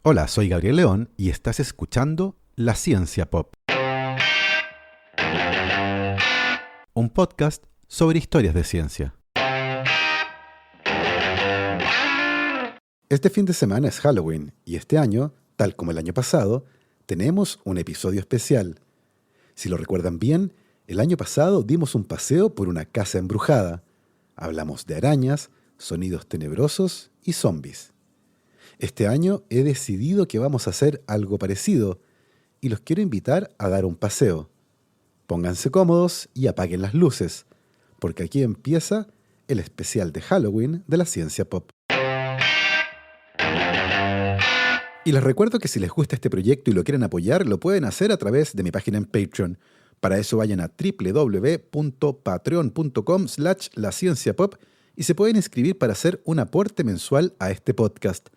Hola, soy Gabriel León y estás escuchando La Ciencia Pop, un podcast sobre historias de ciencia. Este fin de semana es Halloween y este año, tal como el año pasado, tenemos un episodio especial. Si lo recuerdan bien, el año pasado dimos un paseo por una casa embrujada. Hablamos de arañas, sonidos tenebrosos y zombies. Este año he decidido que vamos a hacer algo parecido y los quiero invitar a dar un paseo. Pónganse cómodos y apaguen las luces, porque aquí empieza el especial de Halloween de la Ciencia Pop. Y les recuerdo que si les gusta este proyecto y lo quieren apoyar, lo pueden hacer a través de mi página en Patreon. Para eso vayan a www.patreon.com/lacienciapop y se pueden inscribir para hacer un aporte mensual a este podcast.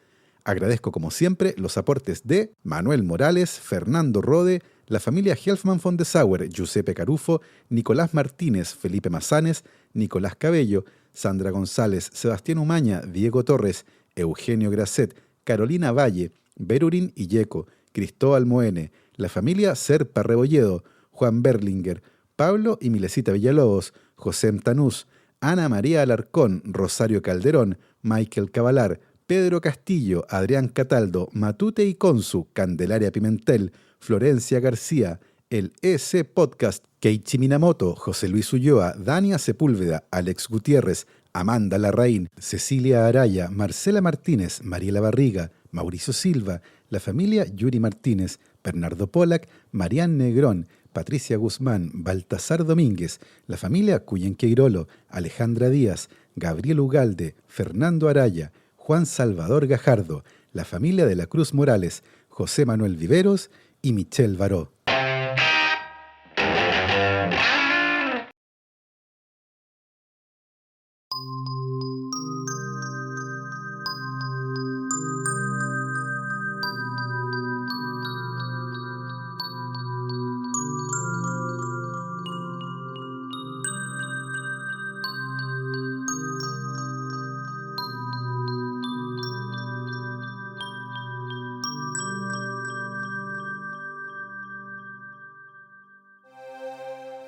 Agradezco como siempre los aportes de Manuel Morales, Fernando Rode, la familia Helfman von de Sauer, Giuseppe Carufo, Nicolás Martínez, Felipe Mazanes, Nicolás Cabello, Sandra González, Sebastián Umaña, Diego Torres, Eugenio Grasset, Carolina Valle, Berurín Illeco, Cristóbal Moene, la familia Serpa Rebolledo, Juan Berlinger, Pablo y Milesita Villalobos, José Tanús, Ana María Alarcón, Rosario Calderón, Michael Cavalar, Pedro Castillo, Adrián Cataldo, Matute y Consu, Candelaria Pimentel, Florencia García, el EC Podcast, Keiichi Minamoto, José Luis Ulloa, Dania Sepúlveda, Alex Gutiérrez, Amanda Larraín, Cecilia Araya, Marcela Martínez, Mariela Barriga, Mauricio Silva, la familia Yuri Martínez, Bernardo Pollack, Marián Negrón, Patricia Guzmán, Baltasar Domínguez, la familia Cuyenqueirolo, Alejandra Díaz, Gabriel Ugalde, Fernando Araya, Juan Salvador Gajardo, la familia de la Cruz Morales, José Manuel Viveros y Michelle Baró.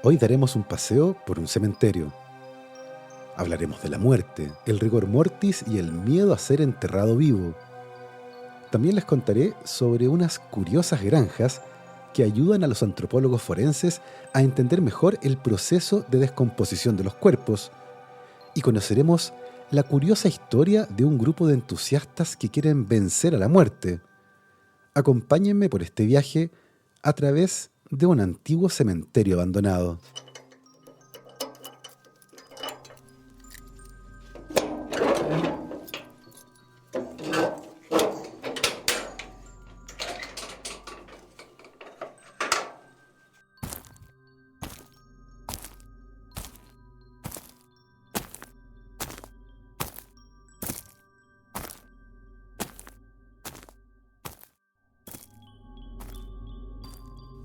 Hoy daremos un paseo por un cementerio. Hablaremos de la muerte, el rigor mortis y el miedo a ser enterrado vivo. También les contaré sobre unas curiosas granjas que ayudan a los antropólogos forenses a entender mejor el proceso de descomposición de los cuerpos. Y conoceremos la curiosa historia de un grupo de entusiastas que quieren vencer a la muerte. Acompáñenme por este viaje a través de un antiguo cementerio abandonado.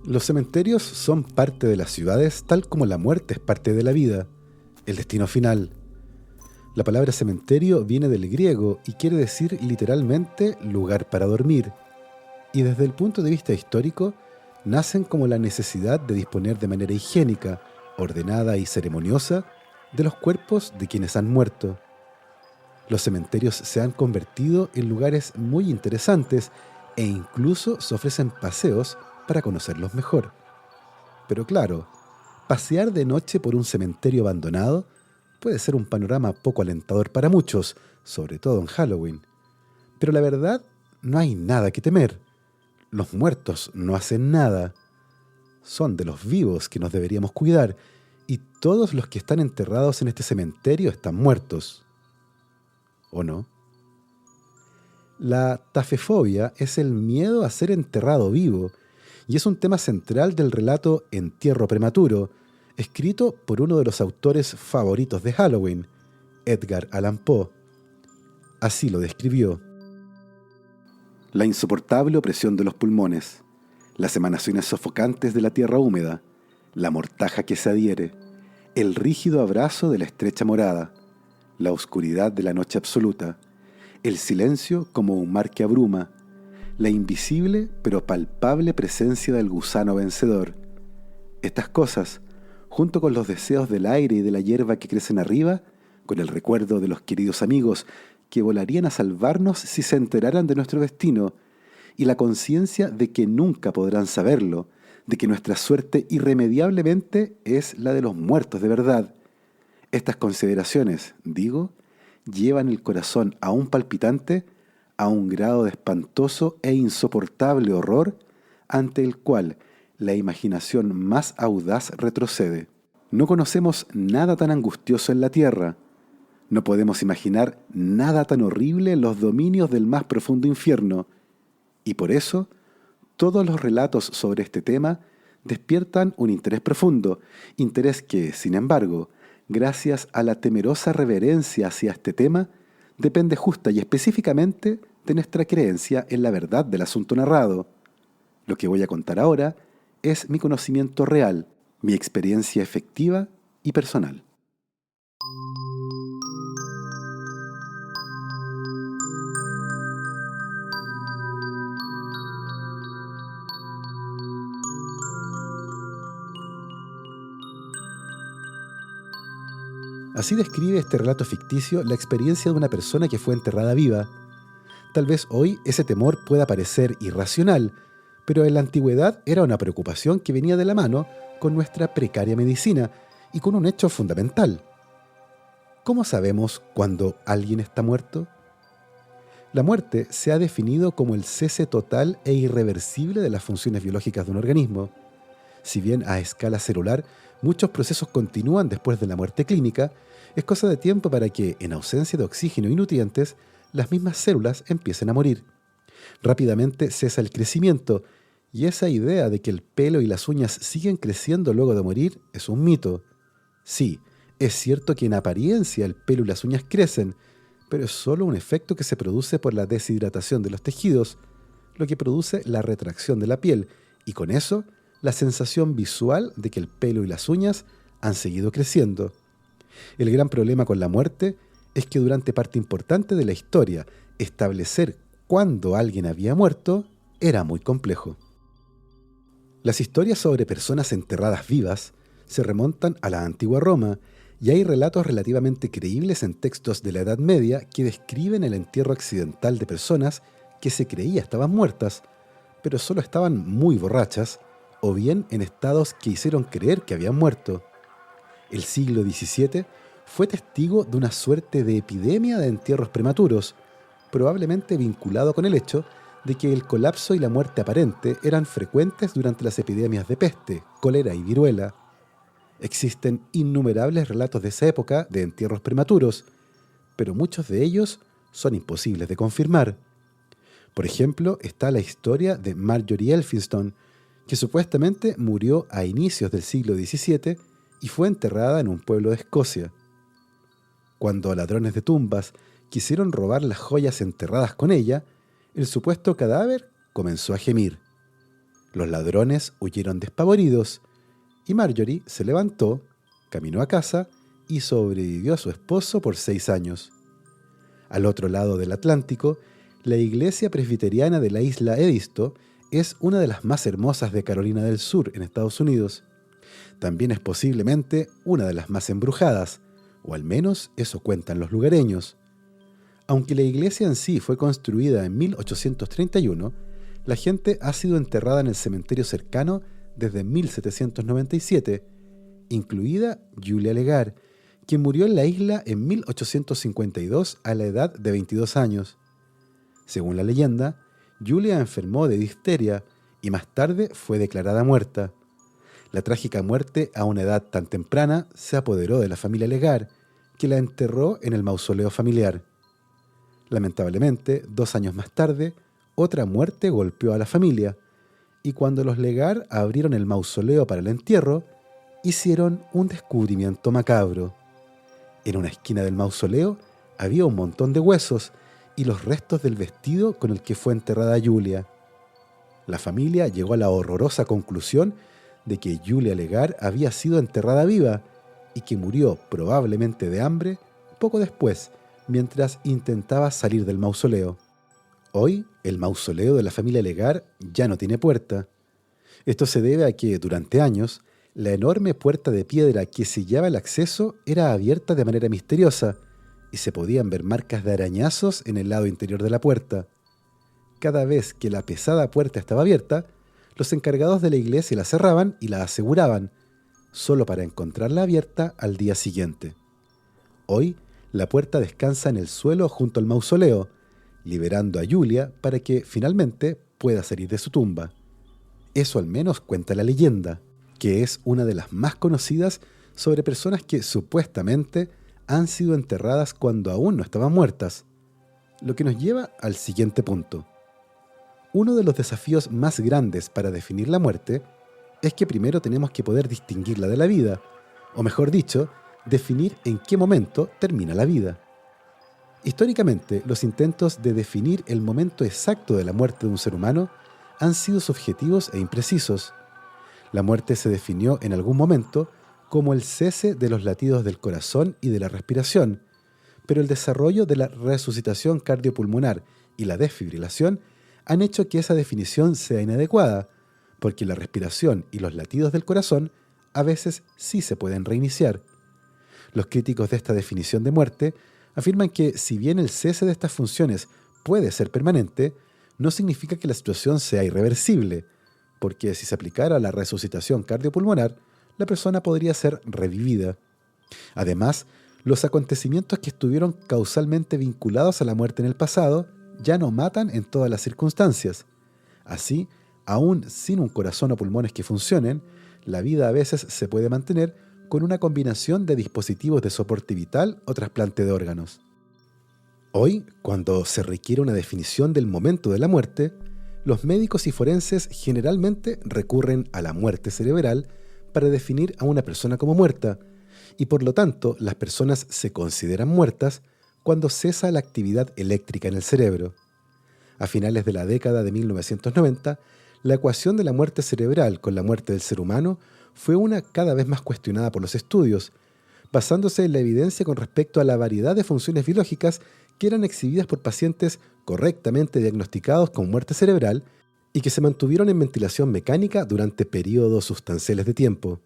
Los cementerios son parte de las ciudades tal como la muerte es parte de la vida, el destino final. La palabra cementerio viene del griego y quiere decir literalmente lugar para dormir, y desde el punto de vista histórico, nacen como la necesidad de disponer de manera higiénica, ordenada y ceremoniosa de los cuerpos de quienes han muerto. Los cementerios se han convertido en lugares muy interesantes e incluso se ofrecen paseos para conocerlos mejor. Pero claro, pasear de noche por un cementerio abandonado puede ser un panorama poco alentador para muchos, sobre todo en Halloween. Pero la verdad, no hay nada que temer. Los muertos no hacen nada. Son de los vivos que nos deberíamos cuidar, y todos los que están enterrados en este cementerio están muertos. ¿O no? La tafefobia es el miedo a ser enterrado vivo, y es un tema central del relato Entierro Prematuro, escrito por uno de los autores favoritos de Halloween, Edgar Allan Poe. Así lo describió: la insoportable opresión de los pulmones, las emanaciones sofocantes de la tierra húmeda, la mortaja que se adhiere, el rígido abrazo de la estrecha morada, la oscuridad de la noche absoluta, el silencio como un mar que abruma, la invisible pero palpable presencia del gusano vencedor. Estas cosas, junto con los deseos del aire y de la hierba que crecen arriba, con el recuerdo de los queridos amigos que volarían a salvarnos si se enteraran de nuestro destino, y la conciencia de que nunca podrán saberlo, de que nuestra suerte irremediablemente es la de los muertos de verdad. Estas consideraciones, digo, llevan el corazón aún palpitante a un grado de espantoso e insoportable horror ante el cual la imaginación más audaz retrocede. No conocemos nada tan angustioso en la tierra. No podemos imaginar nada tan horrible en los dominios del más profundo infierno. Y por eso, todos los relatos sobre este tema despiertan un interés profundo, interés que, sin embargo, gracias a la temerosa reverencia hacia este tema, depende justa y específicamente de nuestra creencia en la verdad del asunto narrado. Lo que voy a contar ahora es mi conocimiento real, mi experiencia efectiva y personal. Así describe este relato ficticio la experiencia de una persona que fue enterrada viva. Tal vez hoy ese temor pueda parecer irracional, pero en la antigüedad era una preocupación que venía de la mano con nuestra precaria medicina y con un hecho fundamental. ¿Cómo sabemos cuando alguien está muerto? La muerte se ha definido como el cese total e irreversible de las funciones biológicas de un organismo. Si bien a escala celular muchos procesos continúan después de la muerte clínica, es cosa de tiempo para que, en ausencia de oxígeno y nutrientes, las mismas células empiecen a morir. Rápidamente cesa el crecimiento, y esa idea de que el pelo y las uñas siguen creciendo luego de morir es un mito. Sí, es cierto que en apariencia el pelo y las uñas crecen, pero es solo un efecto que se produce por la deshidratación de los tejidos, lo que produce la retracción de la piel, y con eso, la sensación visual de que el pelo y las uñas han seguido creciendo. El gran problema con la muerte es que durante parte importante de la historia, establecer cuándo alguien había muerto era muy complejo. Las historias sobre personas enterradas vivas se remontan a la antigua Roma, y hay relatos relativamente creíbles en textos de la Edad Media que describen el entierro accidental de personas que se creía estaban muertas, pero solo estaban muy borrachas, o bien en estados que hicieron creer que habían muerto. El siglo XVII fue testigo de una suerte de epidemia de entierros prematuros, probablemente vinculado con el hecho de que el colapso y la muerte aparente eran frecuentes durante las epidemias de peste, cólera y viruela. Existen innumerables relatos de esa época de entierros prematuros, pero muchos de ellos son imposibles de confirmar. Por ejemplo, está la historia de Marjorie Elphinstone, que supuestamente murió a inicios del siglo XVII y fue enterrada en un pueblo de Escocia. Cuando ladrones de tumbas quisieron robar las joyas enterradas con ella, el supuesto cadáver comenzó a gemir. Los ladrones huyeron despavoridos y Marjorie se levantó, caminó a casa y sobrevivió a su esposo por 6 años. Al otro lado del Atlántico, la iglesia presbiteriana de la isla Edisto es una de las más hermosas de Carolina del Sur, en Estados Unidos. También es posiblemente una de las más embrujadas, o al menos eso cuentan los lugareños. Aunque la iglesia en sí fue construida en 1831, la gente ha sido enterrada en el cementerio cercano desde 1797, incluida Julia Legar, quien murió en la isla en 1852 a la edad de 22 años. Según la leyenda, Julia enfermó de difteria y más tarde fue declarada muerta. La trágica muerte a una edad tan temprana se apoderó de la familia Legar, que la enterró en el mausoleo familiar. Lamentablemente, 2 años más tarde, otra muerte golpeó a la familia, y cuando los Legar abrieron el mausoleo para el entierro, hicieron un descubrimiento macabro. En una esquina del mausoleo había un montón de huesos y los restos del vestido con el que fue enterrada Julia. La familia llegó a la horrorosa conclusión de que Julia Legar había sido enterrada viva y que murió probablemente de hambre poco después, mientras intentaba salir del mausoleo. Hoy, el mausoleo de la familia Legar ya no tiene puerta. Esto se debe a que, durante años, la enorme puerta de piedra que sellaba el acceso era abierta de manera misteriosa y se podían ver marcas de arañazos en el lado interior de la puerta. Cada vez que la pesada puerta estaba abierta, los encargados de la iglesia la cerraban y la aseguraban, solo para encontrarla abierta al día siguiente. Hoy, la puerta descansa en el suelo junto al mausoleo, liberando a Julia para que finalmente pueda salir de su tumba. Eso al menos cuenta la leyenda, que es una de las más conocidas sobre personas que supuestamente han sido enterradas cuando aún no estaban muertas. Lo que nos lleva al siguiente punto. Uno de los desafíos más grandes para definir la muerte es que primero tenemos que poder distinguirla de la vida, o mejor dicho, definir en qué momento termina la vida. Históricamente, los intentos de definir el momento exacto de la muerte de un ser humano han sido subjetivos e imprecisos. La muerte se definió en algún momento como el cese de los latidos del corazón y de la respiración, pero el desarrollo de la resucitación cardiopulmonar y la desfibrilación han hecho que esa definición sea inadecuada, porque la respiración y los latidos del corazón a veces sí se pueden reiniciar. Los críticos de esta definición de muerte afirman que si bien el cese de estas funciones puede ser permanente, no significa que la situación sea irreversible, porque si se aplicara la resucitación cardiopulmonar, la persona podría ser revivida. Además, los acontecimientos que estuvieron causalmente vinculados a la muerte en el pasado ya no matan en todas las circunstancias. Así, aún sin un corazón o pulmones que funcionen, la vida a veces se puede mantener con una combinación de dispositivos de soporte vital o trasplante de órganos. Hoy, cuando se requiere una definición del momento de la muerte, los médicos y forenses generalmente recurren a la muerte cerebral para definir a una persona como muerta, y por lo tanto las personas se consideran muertas cuando cesa la actividad eléctrica en el cerebro. A finales de la década de 1990, la ecuación de la muerte cerebral con la muerte del ser humano fue una cada vez más cuestionada por los estudios, basándose en la evidencia con respecto a la variedad de funciones biológicas que eran exhibidas por pacientes correctamente diagnosticados con muerte cerebral y que se mantuvieron en ventilación mecánica durante periodos sustanciales de tiempo.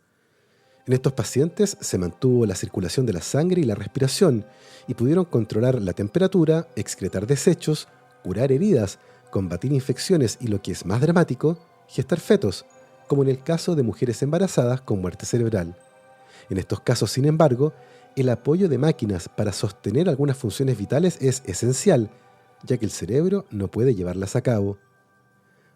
En estos pacientes se mantuvo la circulación de la sangre y la respiración y pudieron controlar la temperatura, excretar desechos, curar heridas, combatir infecciones y, lo que es más dramático, gestar fetos, como en el caso de mujeres embarazadas con muerte cerebral. En estos casos, sin embargo, el apoyo de máquinas para sostener algunas funciones vitales es esencial, ya que el cerebro no puede llevarlas a cabo.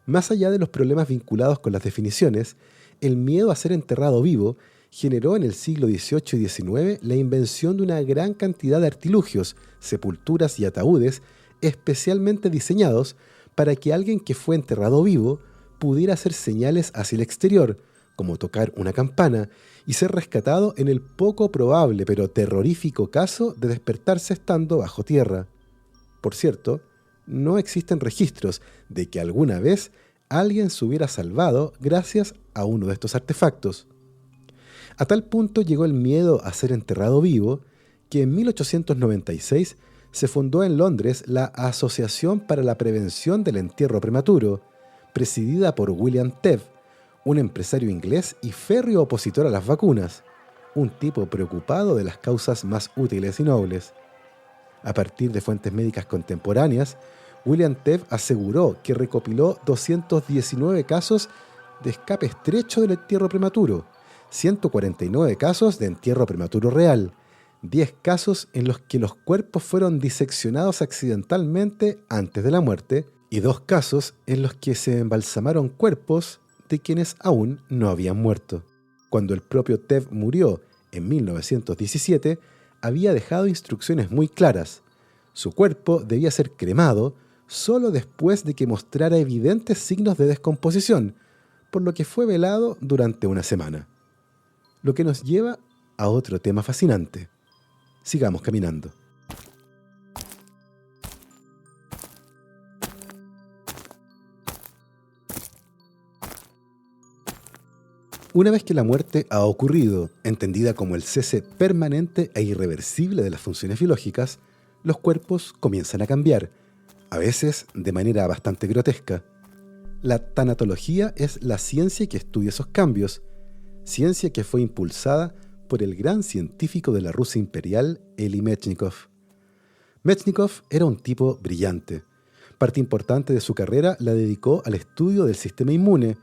Más allá de los problemas vinculados con las definiciones, el miedo a ser enterrado vivo generó en el siglo XVIII y XIX la invención de una gran cantidad de artilugios, sepulturas y ataúdes especialmente diseñados para que alguien que fue enterrado vivo pudiera hacer señales hacia el exterior, como tocar una campana, y ser rescatado en el poco probable pero terrorífico caso de despertarse estando bajo tierra. Por cierto, no existen registros de que alguna vez alguien se hubiera salvado gracias a uno de estos artefactos. A tal punto llegó el miedo a ser enterrado vivo que en 1896 se fundó en Londres la Asociación para la Prevención del Entierro Prematuro, presidida por William Tell, un empresario inglés y férreo opositor a las vacunas, un tipo preocupado de las causas más útiles y nobles. A partir de fuentes médicas contemporáneas, William Tell aseguró que recopiló 219 casos de escape estrecho del entierro prematuro, 149 casos de entierro prematuro real, 10 casos en los que los cuerpos fueron diseccionados accidentalmente antes de la muerte y 2 casos en los que se embalsamaron cuerpos de quienes aún no habían muerto. Cuando el propio Tell murió en 1917, había dejado instrucciones muy claras. Su cuerpo debía ser cremado solo después de que mostrara evidentes signos de descomposición, por lo que fue velado durante una semana. Lo que nos lleva a otro tema fascinante. Sigamos caminando. Una vez que la muerte ha ocurrido, entendida como el cese permanente e irreversible de las funciones biológicas, los cuerpos comienzan a cambiar, a veces de manera bastante grotesca. La tanatología es la ciencia que estudia esos cambios, ciencia que fue impulsada por el gran científico de la Rusia imperial, Eli Mechnikov. Mechnikov era un tipo brillante. Parte importante de su carrera la dedicó al estudio del sistema inmune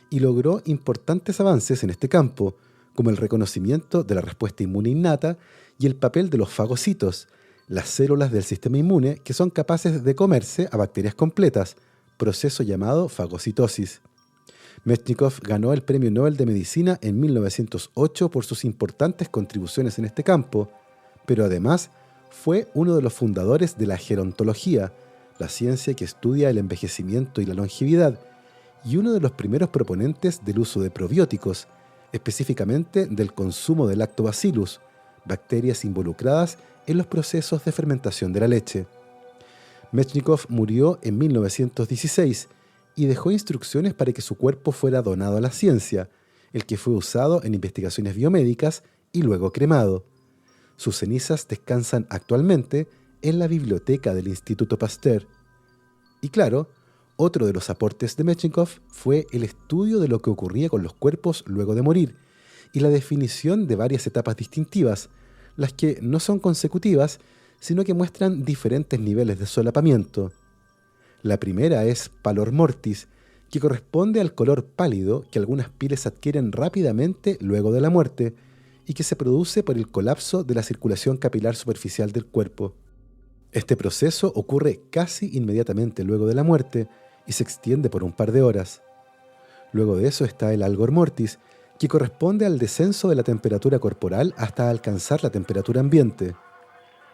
y logró importantes avances en este campo, como el reconocimiento de la respuesta inmune innata y el papel de los fagocitos, las células del sistema inmune que son capaces de comerse a bacterias completas, proceso llamado fagocitosis. Mechnikov ganó el Premio Nobel de Medicina en 1908 por sus importantes contribuciones en este campo, pero además fue uno de los fundadores de la gerontología, la ciencia que estudia el envejecimiento y la longevidad, y uno de los primeros proponentes del uso de probióticos, específicamente del consumo de lactobacillus, bacterias involucradas en los procesos de fermentación de la leche. Mechnikov murió en 1916 y dejó instrucciones para que su cuerpo fuera donado a la ciencia, el que fue usado en investigaciones biomédicas y luego cremado. Sus cenizas descansan actualmente en la biblioteca del Instituto Pasteur. Y claro, otro de los aportes de Mechnikov fue el estudio de lo que ocurría con los cuerpos luego de morir y la definición de varias etapas distintivas, las que no son consecutivas, sino que muestran diferentes niveles de solapamiento. La primera es pallor mortis, que corresponde al color pálido que algunas pieles adquieren rápidamente luego de la muerte y que se produce por el colapso de la circulación capilar superficial del cuerpo. Este proceso ocurre casi inmediatamente luego de la muerte y se extiende por un par de horas. Luego de eso está el algor mortis, que corresponde al descenso de la temperatura corporal hasta alcanzar la temperatura ambiente.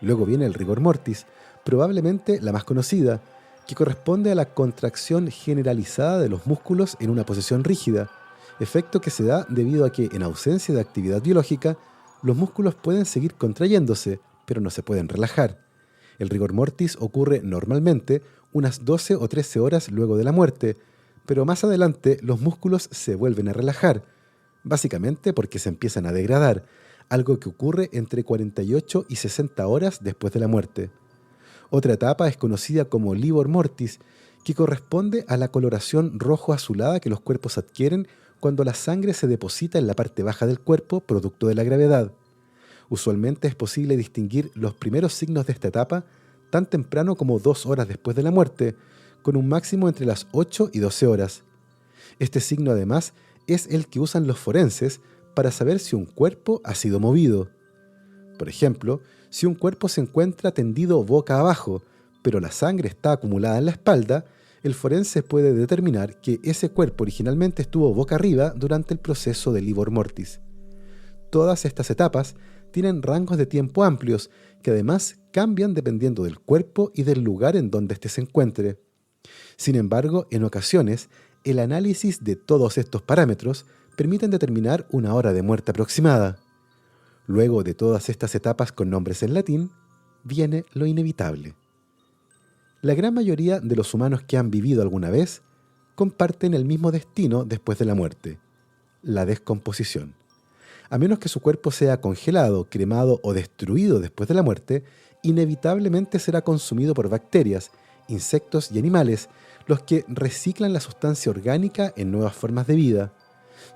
Luego viene el rigor mortis, probablemente la más conocida, que corresponde a la contracción generalizada de los músculos en una posición rígida, efecto que se da debido a que, en ausencia de actividad biológica, los músculos pueden seguir contrayéndose, pero no se pueden relajar. El rigor mortis ocurre normalmente unas 12 o 13 horas luego de la muerte, pero más adelante los músculos se vuelven a relajar, básicamente porque se empiezan a degradar, algo que ocurre entre 48 y 60 horas después de la muerte. Otra etapa es conocida como livor mortis, que corresponde a la coloración rojo-azulada que los cuerpos adquieren cuando la sangre se deposita en la parte baja del cuerpo producto de la gravedad. Usualmente es posible distinguir los primeros signos de esta etapa tan temprano como 2 horas después de la muerte, con un máximo entre las 8 y 12 horas. Este signo además es el que usan los forenses para saber si un cuerpo ha sido movido. Por ejemplo, si un cuerpo se encuentra tendido boca abajo, pero la sangre está acumulada en la espalda, el forense puede determinar que ese cuerpo originalmente estuvo boca arriba durante el proceso de livor mortis. Todas estas etapas tienen rangos de tiempo amplios que además cambian dependiendo del cuerpo y del lugar en donde éste se encuentre. Sin embargo, en ocasiones, el análisis de todos estos parámetros permiten determinar una hora de muerte aproximada. Luego de todas estas etapas con nombres en latín, viene lo inevitable. La gran mayoría de los humanos que han vivido alguna vez comparten el mismo destino después de la muerte, la descomposición. A menos que su cuerpo sea congelado, cremado o destruido después de la muerte, inevitablemente será consumido por bacterias, insectos y animales, los que reciclan la sustancia orgánica en nuevas formas de vida.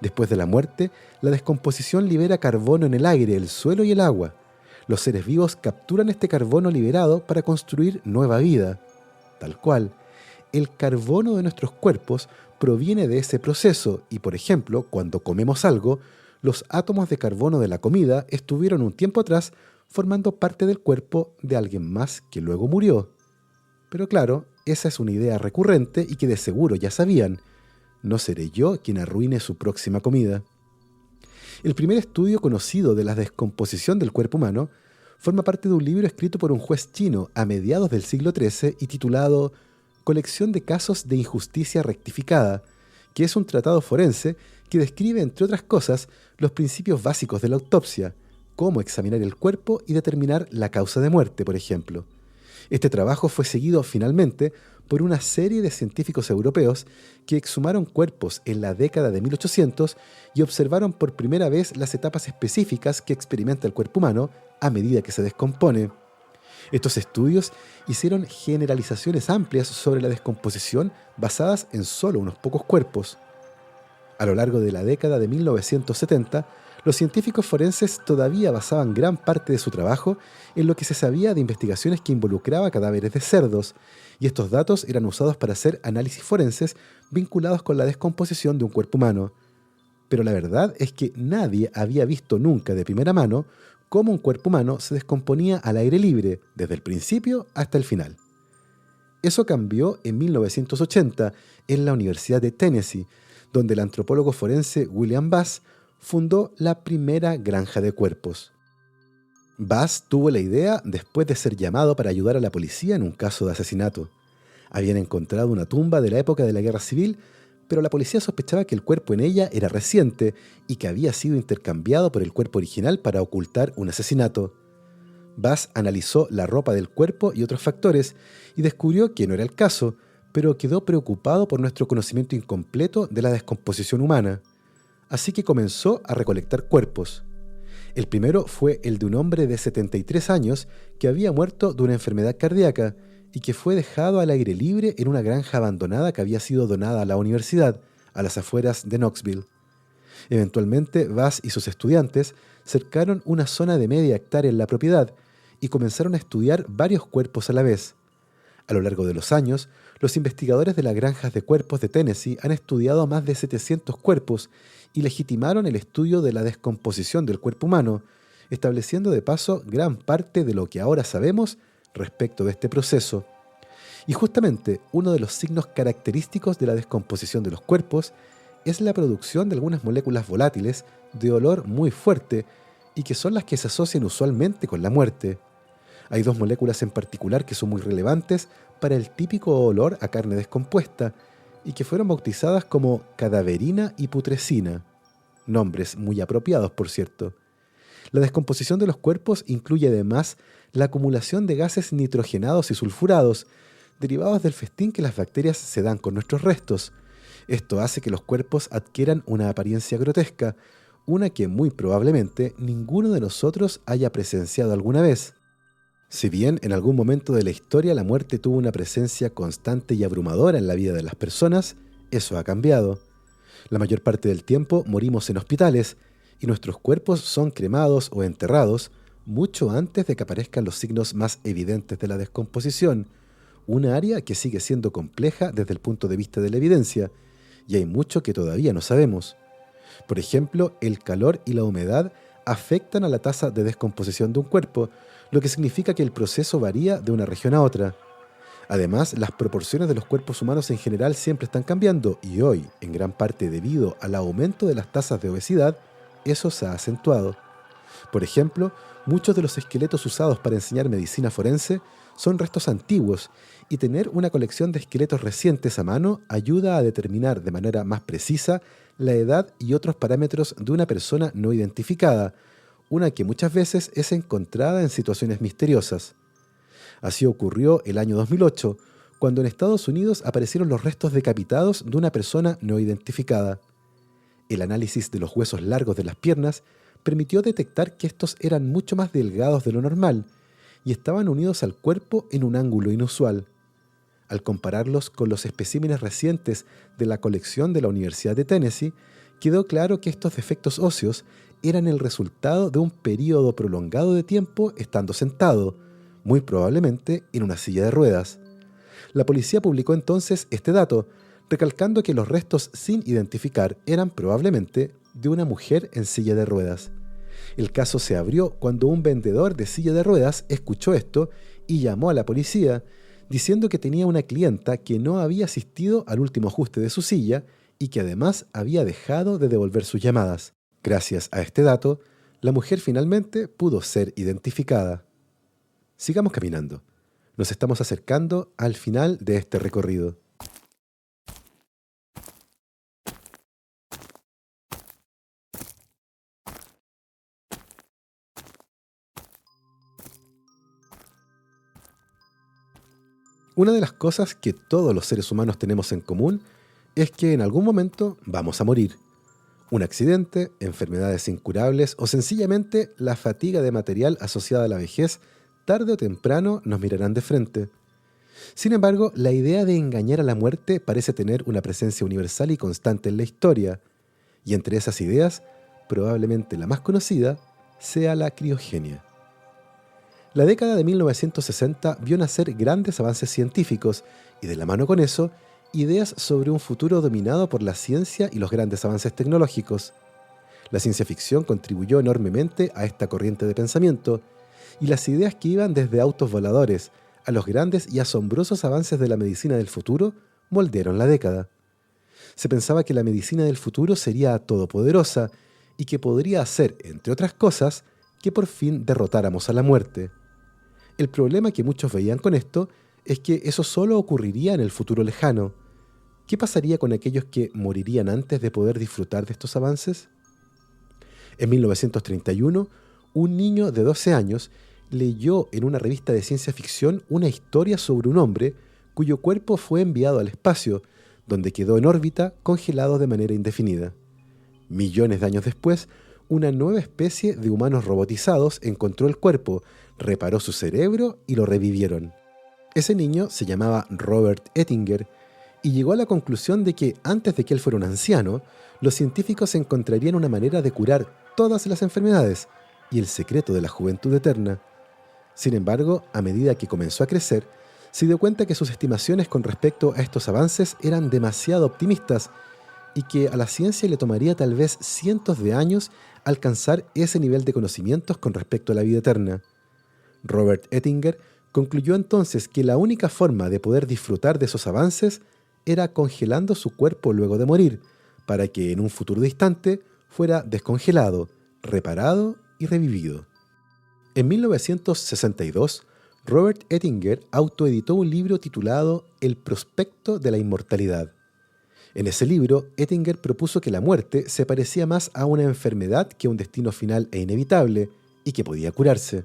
Después de la muerte, la descomposición libera carbono en el aire, el suelo y el agua. Los seres vivos capturan este carbono liberado para construir nueva vida. Tal cual, el carbono de nuestros cuerpos proviene de ese proceso y, por ejemplo, cuando comemos algo, los átomos de carbono de la comida estuvieron un tiempo atrás formando parte del cuerpo de alguien más que luego murió. Pero claro, esa es una idea recurrente y que de seguro ya sabían. No seré yo quien arruine su próxima comida. El primer estudio conocido de la descomposición del cuerpo humano forma parte de un libro escrito por un juez chino a mediados del siglo XIII y titulado Colección de casos de injusticia rectificada, que es un tratado forense que describe, entre otras cosas, los principios básicos de la autopsia, cómo examinar el cuerpo y determinar la causa de muerte, por ejemplo. Este trabajo fue seguido finalmente por una serie de científicos europeos que exhumaron cuerpos en la década de 1800 y observaron por primera vez las etapas específicas que experimenta el cuerpo humano a medida que se descompone. Estos estudios hicieron generalizaciones amplias sobre la descomposición basadas en solo unos pocos cuerpos. A lo largo de la década de 1970, los científicos forenses todavía basaban gran parte de su trabajo en lo que se sabía de investigaciones que involucraban cadáveres de cerdos, y estos datos eran usados para hacer análisis forenses vinculados con la descomposición de un cuerpo humano. Pero la verdad es que nadie había visto nunca de primera mano cómo un cuerpo humano se descomponía al aire libre, desde el principio hasta el final. Eso cambió en 1980 en la Universidad de Tennessee, donde el antropólogo forense William Bass fundó la primera granja de cuerpos. Bass tuvo la idea después de ser llamado para ayudar a la policía en un caso de asesinato. Habían encontrado una tumba de la época de la Guerra Civil, pero la policía sospechaba que el cuerpo en ella era reciente y que había sido intercambiado por el cuerpo original para ocultar un asesinato. Bass analizó la ropa del cuerpo y otros factores y descubrió que no era el caso, pero quedó preocupado por nuestro conocimiento incompleto de la descomposición humana. Así que comenzó a recolectar cuerpos. El primero fue el de un hombre de 73 años que había muerto de una enfermedad cardíaca y que fue dejado al aire libre en una granja abandonada que había sido donada a la universidad, a las afueras de Knoxville. Eventualmente, Bass y sus estudiantes cercaron una zona de media hectárea en la propiedad y comenzaron a estudiar varios cuerpos a la vez. A lo largo de los años, los investigadores de las granjas de cuerpos de Tennessee han estudiado más de 700 cuerpos y legitimaron el estudio de la descomposición del cuerpo humano, estableciendo de paso gran parte de lo que ahora sabemos respecto de este proceso. Y justamente uno de los signos característicos de la descomposición de los cuerpos es la producción de algunas moléculas volátiles de olor muy fuerte y que son las que se asocian usualmente con la muerte. Hay dos moléculas en particular que son muy relevantes para el típico olor a carne descompuesta y que fueron bautizadas como cadaverina y putrescina. Nombres muy apropiados, por cierto. La descomposición de los cuerpos incluye además la acumulación de gases nitrogenados y sulfurados, derivados del festín que las bacterias se dan con nuestros restos. Esto hace que los cuerpos adquieran una apariencia grotesca, una que muy probablemente ninguno de nosotros haya presenciado alguna vez. Si bien en algún momento de la historia la muerte tuvo una presencia constante y abrumadora en la vida de las personas, eso ha cambiado. La mayor parte del tiempo morimos en hospitales y nuestros cuerpos son cremados o enterrados mucho antes de que aparezcan los signos más evidentes de la descomposición, una área que sigue siendo compleja desde el punto de vista de la evidencia, y hay mucho que todavía no sabemos. Por ejemplo, el calor y la humedad afectan a la tasa de descomposición de un cuerpo, lo que significa que el proceso varía de una región a otra. Además, las proporciones de los cuerpos humanos en general siempre están cambiando y hoy, en gran parte debido al aumento de las tasas de obesidad, eso se ha acentuado. Por ejemplo, muchos de los esqueletos usados para enseñar medicina forense son restos antiguos y tener una colección de esqueletos recientes a mano ayuda a determinar de manera más precisa la edad y otros parámetros de una persona no identificada, una que muchas veces es encontrada en situaciones misteriosas. Así ocurrió el año 2008, cuando en Estados Unidos aparecieron los restos decapitados de una persona no identificada. El análisis de los huesos largos de las piernas permitió detectar que estos eran mucho más delgados de lo normal y estaban unidos al cuerpo en un ángulo inusual. Al compararlos con los especímenes recientes de la colección de la Universidad de Tennessee, quedó claro que estos defectos óseos eran el resultado de un periodo prolongado de tiempo estando sentado, muy probablemente en una silla de ruedas. La policía publicó entonces este dato, recalcando que los restos sin identificar eran probablemente de una mujer en silla de ruedas. El caso se abrió cuando un vendedor de silla de ruedas escuchó esto y llamó a la policía, diciendo que tenía una clienta que no había asistido al último ajuste de su silla y que además había dejado de devolver sus llamadas. Gracias a este dato, la mujer finalmente pudo ser identificada. Sigamos caminando. Nos estamos acercando al final de este recorrido. Una de las cosas que todos los seres humanos tenemos en común es que en algún momento vamos a morir. Un accidente, enfermedades incurables o sencillamente la fatiga de material asociada a la vejez tarde o temprano nos mirarán de frente. Sin embargo, la idea de engañar a la muerte parece tener una presencia universal y constante en la historia, y entre esas ideas, probablemente la más conocida, sea la criogenia. La década de 1960 vio nacer grandes avances científicos y de la mano con eso, ideas sobre un futuro dominado por la ciencia y los grandes avances tecnológicos. La ciencia ficción contribuyó enormemente a esta corriente de pensamiento, y las ideas que iban desde autos voladores a los grandes y asombrosos avances de la medicina del futuro moldearon la década. Se pensaba que la medicina del futuro sería todopoderosa y que podría hacer, entre otras cosas, que por fin derrotáramos a la muerte. El problema que muchos veían con esto es que eso solo ocurriría en el futuro lejano. ¿Qué pasaría con aquellos que morirían antes de poder disfrutar de estos avances? En 1931, un niño de 12 años leyó en una revista de ciencia ficción una historia sobre un hombre cuyo cuerpo fue enviado al espacio, donde quedó en órbita congelado de manera indefinida. Millones de años después, una nueva especie de humanos robotizados encontró el cuerpo, reparó su cerebro y lo revivieron. Ese niño se llamaba Robert Ettinger y llegó a la conclusión de que antes de que él fuera un anciano, los científicos encontrarían una manera de curar todas las enfermedades y el secreto de la juventud eterna. Sin embargo, a medida que comenzó a crecer, se dio cuenta que sus estimaciones con respecto a estos avances eran demasiado optimistas y que a la ciencia le tomaría tal vez cientos de años alcanzar ese nivel de conocimientos con respecto a la vida eterna. Robert Ettinger concluyó entonces que la única forma de poder disfrutar de esos avances era congelando su cuerpo luego de morir, para que en un futuro distante fuera descongelado, reparado y revivido. En 1962, Robert Ettinger autoeditó un libro titulado El prospecto de la inmortalidad. En ese libro, Ettinger propuso que la muerte se parecía más a una enfermedad que a un destino final e inevitable, y que podía curarse.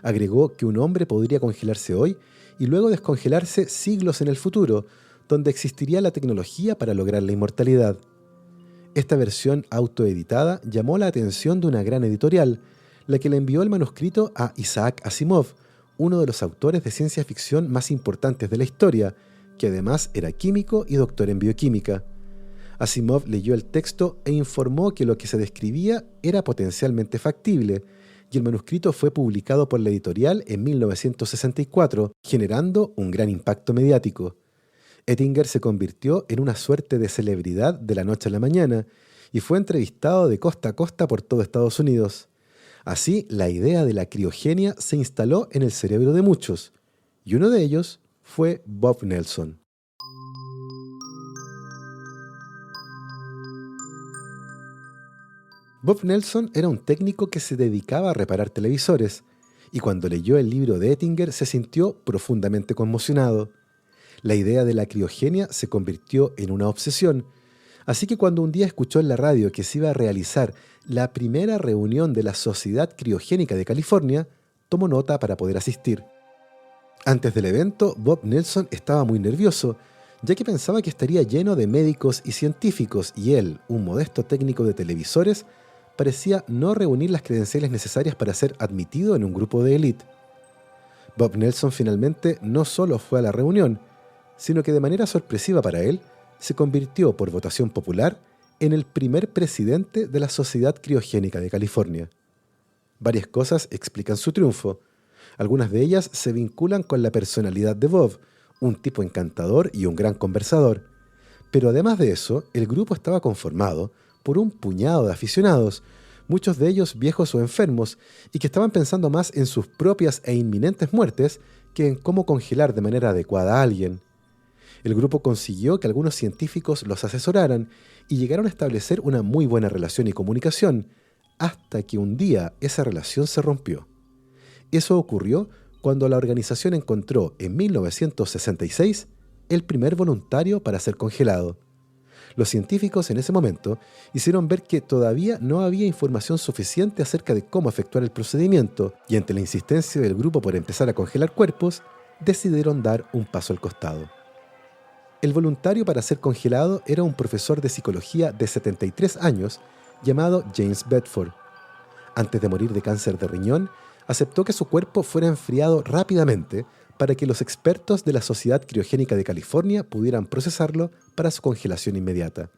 Agregó que un hombre podría congelarse hoy y luego descongelarse siglos en el futuro, donde existiría la tecnología para lograr la inmortalidad. Esta versión autoeditada llamó la atención de una gran editorial, la que le envió el manuscrito a Isaac Asimov, uno de los autores de ciencia ficción más importantes de la historia, que además era químico y doctor en bioquímica. Asimov leyó el texto e informó que lo que se describía era potencialmente factible, y el manuscrito fue publicado por la editorial en 1964, generando un gran impacto mediático. Ettinger se convirtió en una suerte de celebridad de la noche a la mañana y fue entrevistado de costa a costa por todo Estados Unidos. Así, la idea de la criogenia se instaló en el cerebro de muchos, y uno de ellos fue Bob Nelson. Bob Nelson era un técnico que se dedicaba a reparar televisores, y cuando leyó el libro de Ettinger se sintió profundamente conmocionado. La idea de la criogenia se convirtió en una obsesión, así que cuando un día escuchó en la radio que se iba a realizar la primera reunión de la Sociedad Criogénica de California, tomó nota para poder asistir. Antes del evento, Bob Nelson estaba muy nervioso, ya que pensaba que estaría lleno de médicos y científicos, y él, un modesto técnico de televisores, parecía no reunir las credenciales necesarias para ser admitido en un grupo de élite. Bob Nelson finalmente no solo fue a la reunión, sino que de manera sorpresiva para él, se convirtió por votación popular en el primer presidente de la Sociedad Criogénica de California. Varias cosas explican su triunfo. Algunas de ellas se vinculan con la personalidad de Bob, un tipo encantador y un gran conversador. Pero además de eso, el grupo estaba conformado por un puñado de aficionados, muchos de ellos viejos o enfermos, y que estaban pensando más en sus propias e inminentes muertes que en cómo congelar de manera adecuada a alguien. El grupo consiguió que algunos científicos los asesoraran y llegaron a establecer una muy buena relación y comunicación, hasta que un día esa relación se rompió. Eso ocurrió cuando la organización encontró en 1966 el primer voluntario para ser congelado. Los científicos en ese momento hicieron ver que todavía no había información suficiente acerca de cómo efectuar el procedimiento, y ante la insistencia del grupo por empezar a congelar cuerpos, decidieron dar un paso al costado. El voluntario para ser congelado era un profesor de psicología de 73 años llamado James Bedford. Antes de morir de cáncer de riñón, aceptó que su cuerpo fuera enfriado rápidamente para que los expertos de la Sociedad Criogénica de California pudieran procesarlo para su congelación inmediata.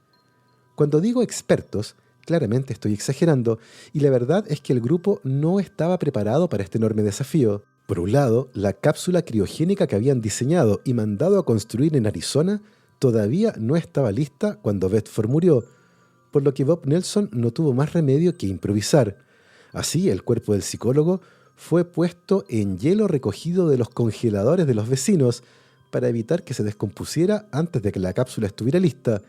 Cuando digo expertos, claramente estoy exagerando, y la verdad es que el grupo no estaba preparado para este enorme desafío. Por un lado, la cápsula criogénica que habían diseñado y mandado a construir en Arizona todavía no estaba lista cuando Bedford murió, por lo que Bob Nelson no tuvo más remedio que improvisar. Así, el cuerpo del psicólogo fue puesto en hielo recogido de los congeladores de los vecinos para evitar que se descompusiera antes de que la cápsula estuviera lista,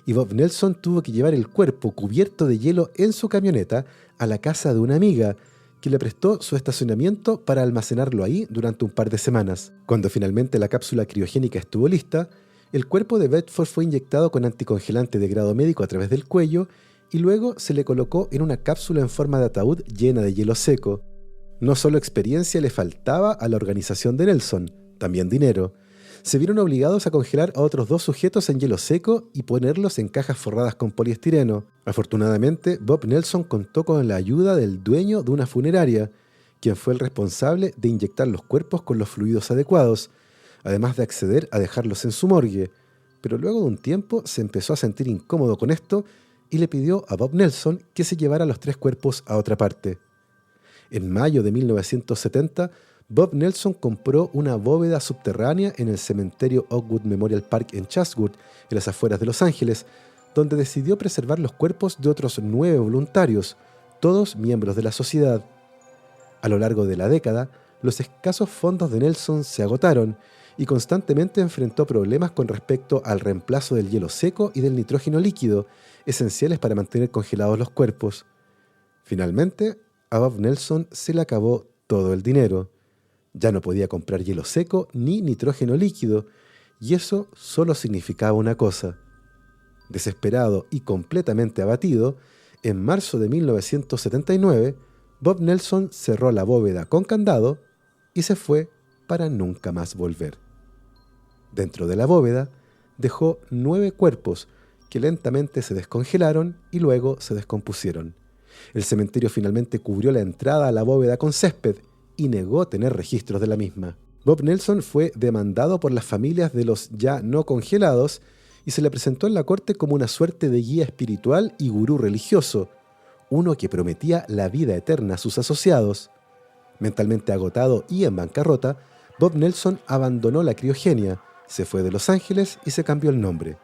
y Bob Nelson tuvo que llevar el cuerpo cubierto de hielo en su camioneta a la casa de una amiga, que le prestó su estacionamiento para almacenarlo ahí durante un par de semanas. Cuando finalmente la cápsula criogénica estuvo lista, el cuerpo de Bedford fue inyectado con anticongelante de grado médico a través del cuello y luego se le colocó en una cápsula en forma de ataúd llena de hielo seco. No solo experiencia le faltaba a la organización de Nelson, también dinero. Se vieron obligados a congelar a otros 2 sujetos en hielo seco y ponerlos en cajas forradas con poliestireno. Afortunadamente, Bob Nelson contó con la ayuda del dueño de una funeraria, quien fue el responsable de inyectar los cuerpos con los fluidos adecuados, además de acceder a dejarlos en su morgue. Pero luego de un tiempo se empezó a sentir incómodo con esto y le pidió a Bob Nelson que se llevara los 3 cuerpos a otra parte. En mayo de 1970, Bob Nelson compró una bóveda subterránea en el cementerio Oakwood Memorial Park en Chatsworth, en las afueras de Los Ángeles, donde decidió preservar los cuerpos de otros 9 voluntarios, todos miembros de la sociedad. A lo largo de la década, los escasos fondos de Nelson se agotaron y constantemente enfrentó problemas con respecto al reemplazo del hielo seco y del nitrógeno líquido, esenciales para mantener congelados los cuerpos. Finalmente, a Bob Nelson se le acabó todo el dinero. Ya no podía comprar hielo seco ni nitrógeno líquido, y eso solo significaba una cosa. Desesperado y completamente abatido, en marzo de 1979, Bob Nelson cerró la bóveda con candado y se fue para nunca más volver. Dentro de la bóveda dejó 9 cuerpos que lentamente se descongelaron y luego se descompusieron. El cementerio finalmente cubrió la entrada a la bóveda con césped y negó tener registros de la misma. Bob Nelson fue demandado por las familias de los ya no congelados y se le presentó en la corte como una suerte de guía espiritual y gurú religioso, uno que prometía la vida eterna a sus asociados. Mentalmente agotado y en bancarrota, Bob Nelson abandonó la criogenia, se fue de Los Ángeles y se cambió el nombre.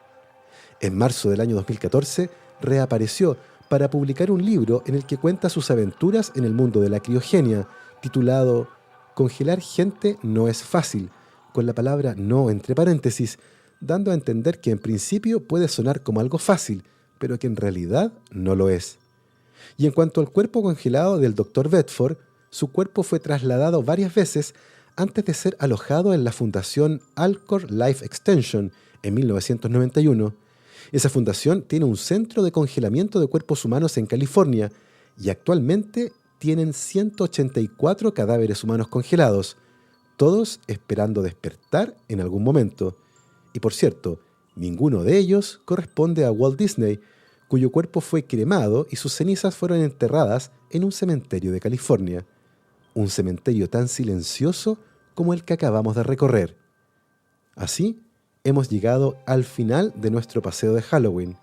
En marzo del año 2014, reapareció para publicar un libro en el que cuenta sus aventuras en el mundo de la criogenia, titulado Congelar gente no es fácil, con la palabra no entre paréntesis, dando a entender que en principio puede sonar como algo fácil, pero que en realidad no lo es. Y en cuanto al cuerpo congelado del Dr. Bedford, su cuerpo fue trasladado varias veces antes de ser alojado en la Fundación Alcor Life Extension en 1991. Esa fundación tiene un centro de congelamiento de cuerpos humanos en California y actualmente tienen 184 cadáveres humanos congelados, todos esperando despertar en algún momento. Y por cierto, ninguno de ellos corresponde a Walt Disney, cuyo cuerpo fue cremado y sus cenizas fueron enterradas en un cementerio de California. Un cementerio tan silencioso como el que acabamos de recorrer. Así, hemos llegado al final de nuestro paseo de Halloween.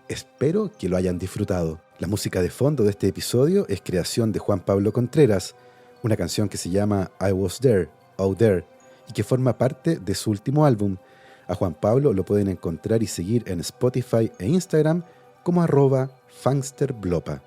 Espero que lo hayan disfrutado. La música de fondo de este episodio es creación de Juan Pablo Contreras, una canción que se llama I Was There, Out There, y que forma parte de su último álbum. A Juan Pablo lo pueden encontrar y seguir en Spotify e Instagram como @Fangsterblopa.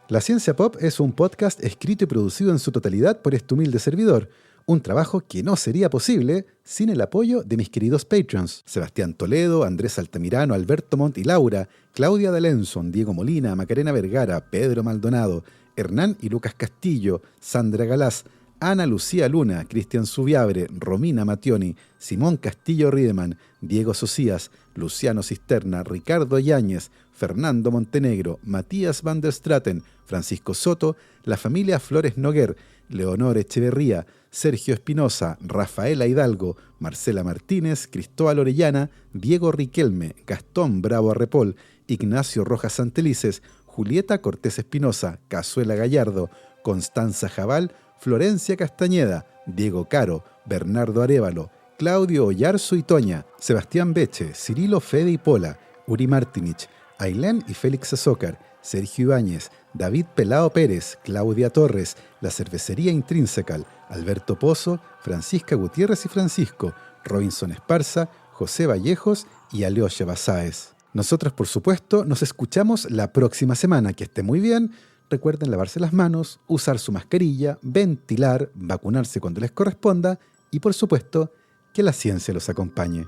La Ciencia Pop es un podcast escrito y producido en su totalidad por este humilde servidor, un trabajo que no sería posible sin el apoyo de mis queridos Patreons: Sebastián Toledo, Andrés Altamirano, Alberto Montt y Laura, Claudia D'Alenson, Diego Molina, Macarena Vergara, Pedro Maldonado, Hernán y Lucas Castillo, Sandra Galás, Ana Lucía Luna, Cristian Subiabre, Romina Mattioni, Simón Castillo Riedemann, Diego Socias, Luciano Cisterna, Ricardo Yáñez, Fernando Montenegro, Matías van der Straten, Francisco Soto, la familia Flores Noguer, Leonor Echeverría, Sergio Espinosa, Rafaela Hidalgo, Marcela Martínez, Cristóbal Orellana, Diego Riquelme, Gastón Bravo Arrepol, Ignacio Rojas Santelices, Julieta Cortés Espinosa, Cazuela Gallardo, Constanza Jabal, Florencia Castañeda, Diego Caro, Bernardo Arévalo, Claudio Oyarzo y Toña, Sebastián Beche, Cirilo Fede y Pola, Uri Martinich, Ailén y Félix Azócar, Sergio Ibáñez, David Pelao Pérez, Claudia Torres, La Cervecería Intrínsecal, Alberto Pozo, Francisca Gutiérrez y Francisco, Robinson Esparza, José Vallejos y Alyosha Basáez. Nosotros, por supuesto, nos escuchamos la próxima semana. Que esté muy bien. Recuerden lavarse las manos, usar su mascarilla, ventilar, vacunarse cuando les corresponda y, por supuesto, que la ciencia los acompañe.